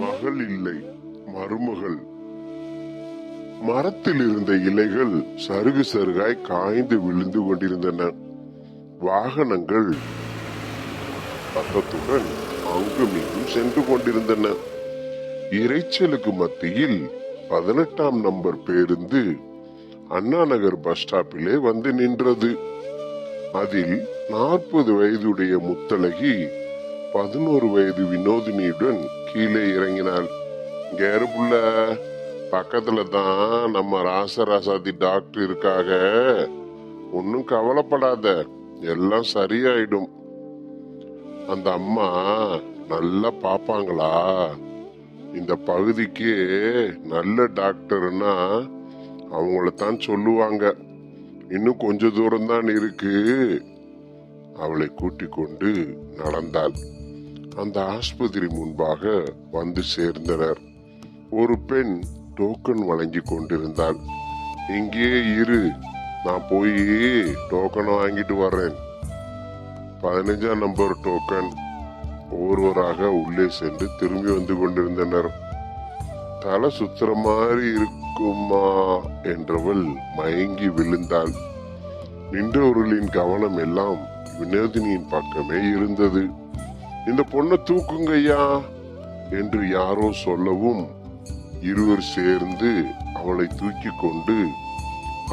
மகள் இல்லை, மருமகள். மரத்தில் இருந்த இலைகள் சருகு சருகாய் காய்ந்து விழுந்து கொண்டிருந்தன. வாகனங்கள் சத்தத்துடன் அங்குமிங்கும் சென்று கொண்டிருந்தன. இரைச்சலுக்கு மத்தியில் 18ஆம் நம்பர் பேருந்து அண்ணா நகர் பஸ் ஸ்டாப்பிலே வந்து நின்றது. அதில் 40 வயதுடைய முத்தழகி 11 வயது வினோதினியுடன் கீழே இறங்கினாள். கேருப்புள்ள பக்கத்துல தான் நம்ம ராசராசாதி டாக்டர் இருக்காக, ஒன்னும் கவலைப்படாத, எல்லாம் சரியாயிடும். அந்த அம்மா நல்லா பாப்பாங்களா? இந்த பகுதிக்கு நல்ல டாக்டர்னா அவங்களத்தான் சொல்லுவாங்க. இன்னும் கொஞ்ச தூரம் தான் இருக்கு. அவளை கூட்டிக் கொண்டு நடந்தாள். அந்த ஆஸ்பத்திரி முன்பாக வந்து சேர்ந்தனர். ஒரு பெண் டோக்கன் வழங்கி கொண்டிருந்தாள். இங்கே இரு, நான் போய் டோக்கன் வாங்கிட்டு வர்றேன். 15ஆம் நம்பர் டோக்கன். ஒவ்வொருவராக உள்ளே சென்று திரும்பி வந்து கொண்டிருந்தனர். தலை சுத்துற மாதிரி இருக்குமா என்றவள் மயங்கி விழுந்தாள். நின்றவர்களின் கவனம் எல்லாம் வினோதினியின் பக்கமே இருந்தது. இந்த பொண்ணை தூக்குங்கய்யா என்று யாரோ சொல்லவும் இருவர் சேர்ந்து அவளை தூக்கி கொண்டு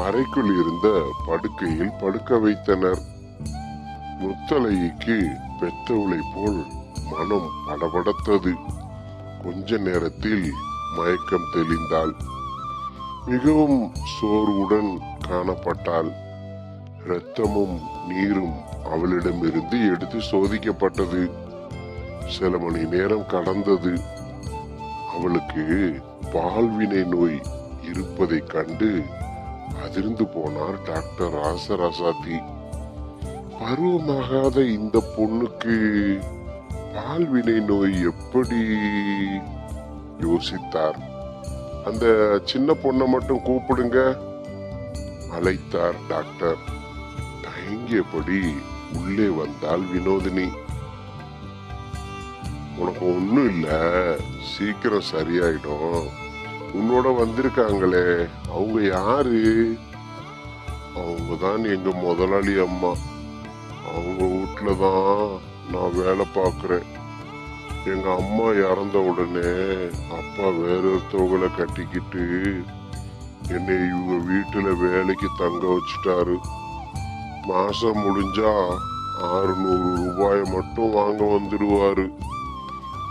அறைக்குள் இருந்த படுக்கையில் படுக்க வைத்தனர். முத்தழகிக்கு பெற்றவளை போல் மனம் படபடத்தது. கொஞ்ச நேரத்தில் மயக்கம் தெளிந்தாள். மிகவும் சோர்வுடன் காணப்பட்டாள். இரத்தமும் நீரும் அவளிடமிருந்து எடுத்து சோதிக்கப்பட்டது. சில மணி நேரம் கடந்தது. அவளுக்கு பால்வினை நோய் இருப்பதை கண்டு அதிர்ந்து போனார் டாக்டர் ராசராசாத்தி. பருவமாகாத இந்த பொண்ணுக்கு பால்வினை நோய் எப்படி? யோசித்தார். அந்த சின்ன பொண்ணை மட்டும் கூப்பிடுங்க, அழைத்தார் டாக்டர். தயங்கியபடி உள்ளே வந்தாள் வினோதினி. உனக்கு ஒண்ணும் இல்ல, சீக்கிரம் சரியாயிடும். உன்னோட வந்திருக்காங்களே, அவங்க யாரு? அவங்கதான் எங்க முதலாளி அம்மா. அவங்க வீட்டுலதான் நான் வேலை பார்க்கிறேன். எங்க அம்மா இறந்த உடனே அப்பா வேற ஒருத்தவங்களை கட்டிக்கிட்டு என்னை இவங்க வீட்டுல வேலைக்கு தங்க வச்சுட்டாரு. மாசம் முடிஞ்சா 600 ரூபாயை மட்டும் வாங்க வந்துடுவாரு.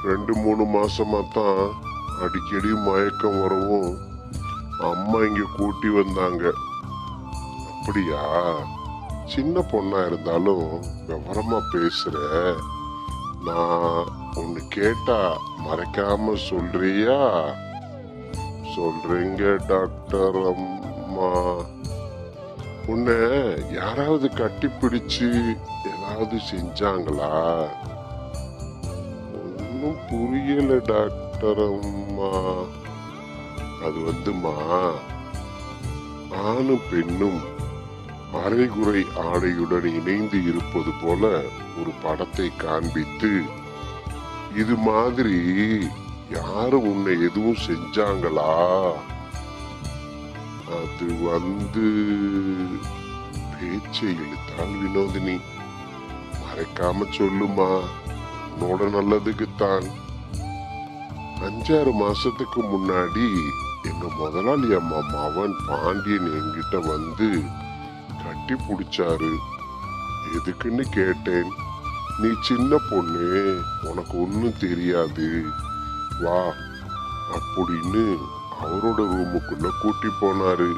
2-3 மாசமா தான் அடிக்கடி மயக்கம் வரவும் அம்மா இங்க கூட்டி வந்தாங்க. அப்படியா? சின்ன பொண்ணா இருந்தாலும் விவரமா பேசுற. நான் ஒன்னு கேட்டா மறைக்காம சொல்றியா? சொல்றீங்க டாக்டர் அம்மா. உன்னை யாராவது கட்டி பிடிச்சு ஏதாவது செஞ்சாங்களா? ஒன்னும் புரியல டாக்டர் அம்மா. அது வந்துமா, ஆணும் பெண்ணும் அரைகுறை ஆடையுடன் இணைந்து இருப்பது போல ஒரு படத்தை காண்பித்து, இது மாதிரி யாரும் உன்னை எதுவும் செஞ்சாங்களா? அது வந்து பேச்சை இழுத்தாள் வினோதினி. மறைக்காம சொல்லுமா, உன்னோட நல்லதுக்குத்தான். 5-6 மாசத்துக்கு முன்னாடி எங்க முதலாளி அம்மா மவன் பாண்டியன் என்கிட்ட வந்து கட்டி பிடிச்சாரு. எதுக்குன்னு கேட்டேன். நீ சின்ன பொண்ணு, உனக்கு ஒன்னும் தெரியாது, வா அப்படின்னு அவரோட ரூமுக்குள்ள கூட்டி போனாரு.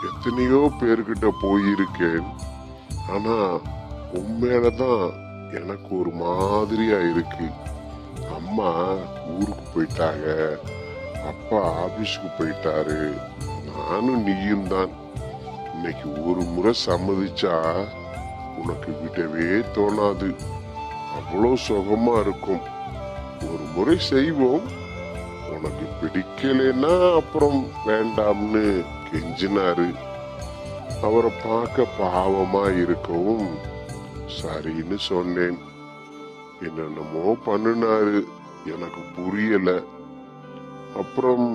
எத்தனையோ பேர்கிட்ட போயிருக்கேன். ஆனா உண்மையிலதான் எனக்கு ஒரு மாதிரியா இருக்கு. அம்மா ஊருக்கு போயிட்டாங்க, அப்பா ஆபீஸ்க்கு போயிட்டாரு, நானும் நீயும் தான். இன்னைக்கு ஒரு முறை சம்மதிச்சா உனக்கு விடவே தோணாது. அவ்வளோ சுகமா இருக்கும். ஒரு முறை செய்வோம், உனக்கு பிடிக்கலன்னா அப்புறம் வேண்டாம்னு கெஞ்சினாரு. அவரை பார்க்க பாவமா இருக்கவும் சரின்னு சொன்னேன். என்னென்னமோ பண்ணினாரு. எனக்கு புரியல. அப்புறம்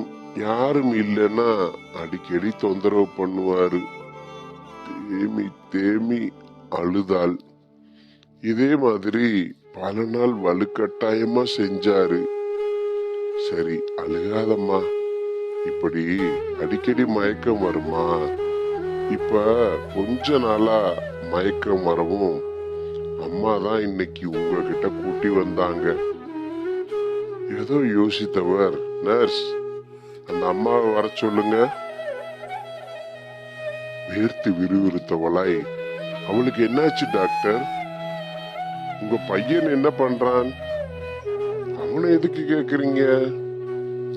யாரும் இல்லைன்னா அடிக்கடி தொந்தரவு பண்ணுவாரு. தேமி தேமி அழுதாள். இதே மாதிரி பல நாள் வலுக்கட்டாயமா செஞ்சாரு. சரி அழுகாதம்மா, இப்படி அடிக்கடி மயக்கம் வருமா? இப்ப கொஞ்ச நாளா மயக்கம் வரவும் அம்மா தான் இன்னைக்கு உங்ககிட்ட கூட்டி வந்தாங்க. ஏதோ யோசித்தவர், நர்ஸ் அந்த அம்மாவை வர சொல்லுங்க. வேர்த்து விறுவிறுத்தவளாய், அவளுக்கு என்னாச்சு டாக்டர்? உங்க பையன் என்ன பண்றான்? அவனை எதுக்கு கேக்குறீங்க?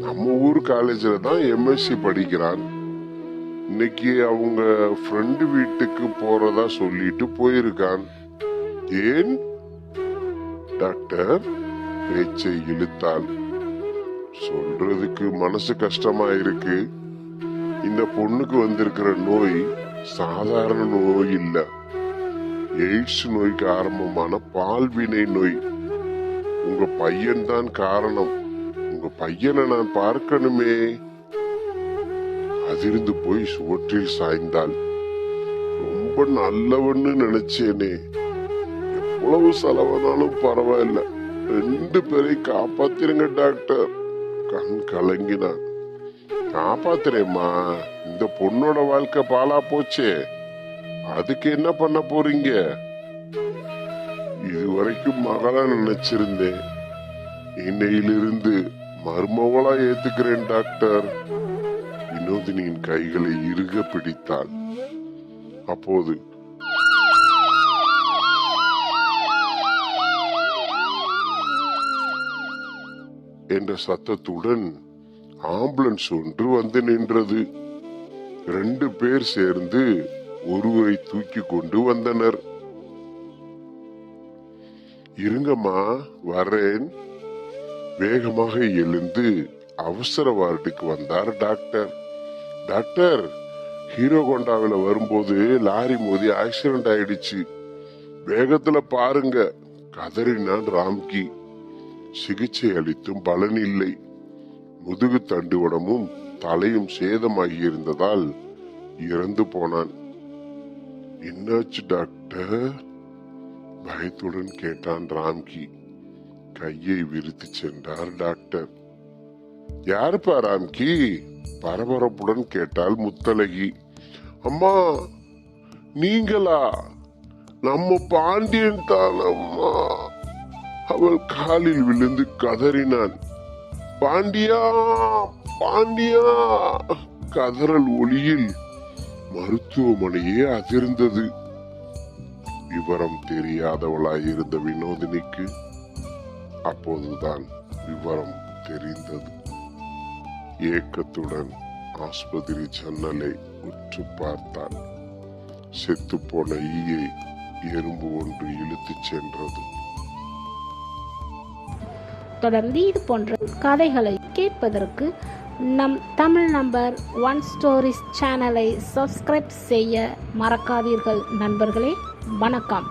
நம்ம ஊர் காலேஜ்ல தான் எம்எஸ்சி படிக்கிறான். இன்னைக்கு அவங்க ஃப்ரெண்டு வீட்டுக்கு போறதா சொல்லிட்டு போயிருக்கான். ஏன்? டாக்டர் பேச்சை இழுத்தாள். சொல்றதுக்கு மனசு கஷ்டமா இருக்கு. இந்த பொண்ணுக்கு வந்திருக்கிற நோய் சாதாரண நோய் இல்ல. எய்ட்ஸ் நோய்க்கு ஆரம்பமான பால்வினை நோய். உங்க பையன் தான் காரணம். உங்க பையனை நான் பார்க்கணுமே. அதிர்ந்து போய் சுவற்றில் சாய்ந்தாள். ரொம்ப நல்லவன்னு நினைச்சேனே. எவ்வளவு செலவானாலும் பரவாயில்ல, 2 பேரை காப்பாத்திருங்க டாக்டர். கண் கலங்கினான். காப்பாத்துறேம்மா, இந்த பொண்ணோட வாழ்க்கை பாலா போச்சே, அதுக்கு என்ன பண்ண போறீங்க? இதுவரைக்கும் மகளா நினைச்சிருந்தேன், இன்னையிலிருந்து மருமகளா ஏத்துக்கிறேன் டாக்டர். வினோதினியின் கைகளை இறுக பிடித்தாள். அப்போது என்ற சத்தத்துடன் ஆம்புலன்ஸ் ஒன்று வந்து நின்றது. 2 பேர் சேர்ந்து ஒருவரை தூக்கி கொண்டு வந்தனர். இருங்கம்மா வரேன். வேகமாக எழுந்து அவசர வார்டுக்கு வந்தார் டாக்டர். டாக்டர், ஹீரோகோண்டாவில வரும்போது லாரி மோதி ஆக்சிடென்ட் ஆயிடுச்சு, வேகத்துல பாருங்க, கதறினான் ராம்கி. சிகிச்சை அளித்தும் பலன் இல்லை. முதுகு தண்டுவடமும் தலையும் சேதமாகி இருந்ததால் இறந்து போனான். என்னாச்சு டாக்டர்? பயத்துடன் கேட்டான் ராம்கி. கையை விரித்து சென்றார் டாக்டர். யாருப்பா ராம்கி? பரபரப்புடன் கேட்டாள் முத்தழகி. அம்மா நீங்களா? நம்ம பாண்டியன் தான் அம்மா. அவள் காலில் விழுந்து கதறினான். பாண்டியா பாண்டியா! கதறல் ஒளியில் மருத்துவமனையே அதிர்ந்தது. விவரம் தெரியாதவளாயிருந்த வினோதினிக்கு அப்போதுதான் விவரம் தெரிந்தது. ஏக்கத்துடன் ஆஸ்பத்திரி ஜன்னலை உற்று பார்த்தாள். செத்துப்போன ஈயை எறும்பு ஒன்று இழுத்துச் சென்றது. தொடர்ந்து இது போன்ற கதைகளை கேட்பதற்கு நம் தமிழ் நம்பர் 1 ஸ்டோரிஸ் சேனலை சப்ஸ்கிரைப் செய்ய மறக்காதீர்கள் நண்பர்களே. வணக்கம்.